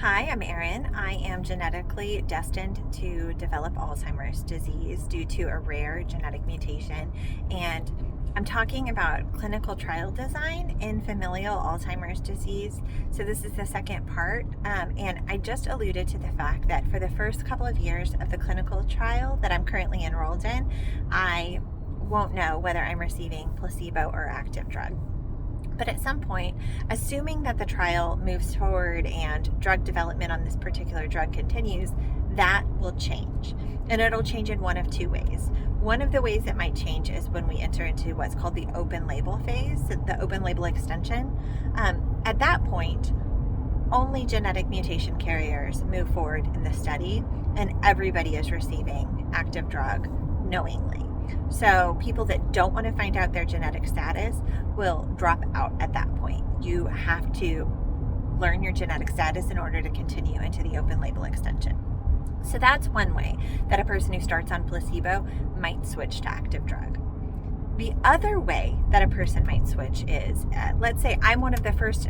Hi, I'm Erin. I am genetically destined to develop Alzheimer's disease due to a rare genetic mutation, and I'm talking about clinical trial design in familial Alzheimer's disease. So this is the second part, and I just alluded to the fact that for the first couple of years of the clinical trial that I'm currently enrolled in, I won't know whether I'm receiving placebo or active drug. But at some point, assuming that the trial moves forward and drug development on this particular drug continues, that will change. And it'll change in one of two ways. One of the ways it might change is when we enter into what's called the open label phase, the open label extension. At that point, only genetic mutation carriers move forward in the study, and everybody is receiving active drug knowingly. So people that don't want to find out their genetic status will drop out at that point. You have to learn your genetic status in order to continue into the open label extension. So that's one way that a person who starts on placebo might switch to active drug. The other way that a person might switch is, let's say I'm one of the first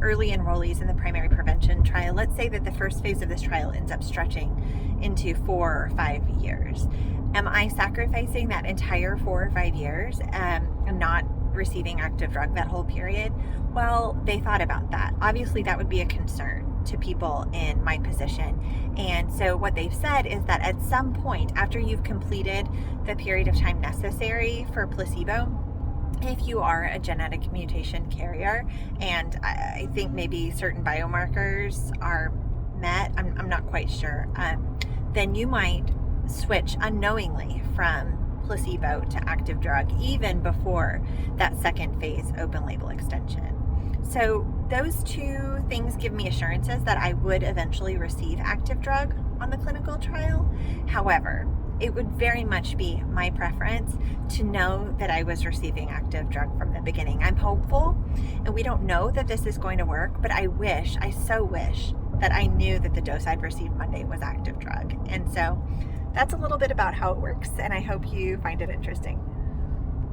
early enrollees in the primary prevention trial. Let's say that the first phase of this trial ends up stretching into 4 or 5 years. Am I sacrificing that entire 4 or 5 years and not receiving active drug that whole period? Well, they thought about that. Obviously, that would be a concern to people in my position. And so what they've said is that at some point after you've completed the period of time necessary for placebo, if you are a genetic mutation carrier, and I think maybe certain biomarkers are met, I'm not quite sure, then you might switch unknowingly from placebo to active drug even before that second phase open label extension. So those two things give me assurances that I would eventually receive active drug on the clinical trial. However, it would very much be my preference to know that I was receiving active drug from the beginning. I'm hopeful, and we don't know that this is going to work, but I so wish that I knew that the dose I'd received Monday was active drug. And so that's a little bit about how it works, and I hope you find it interesting.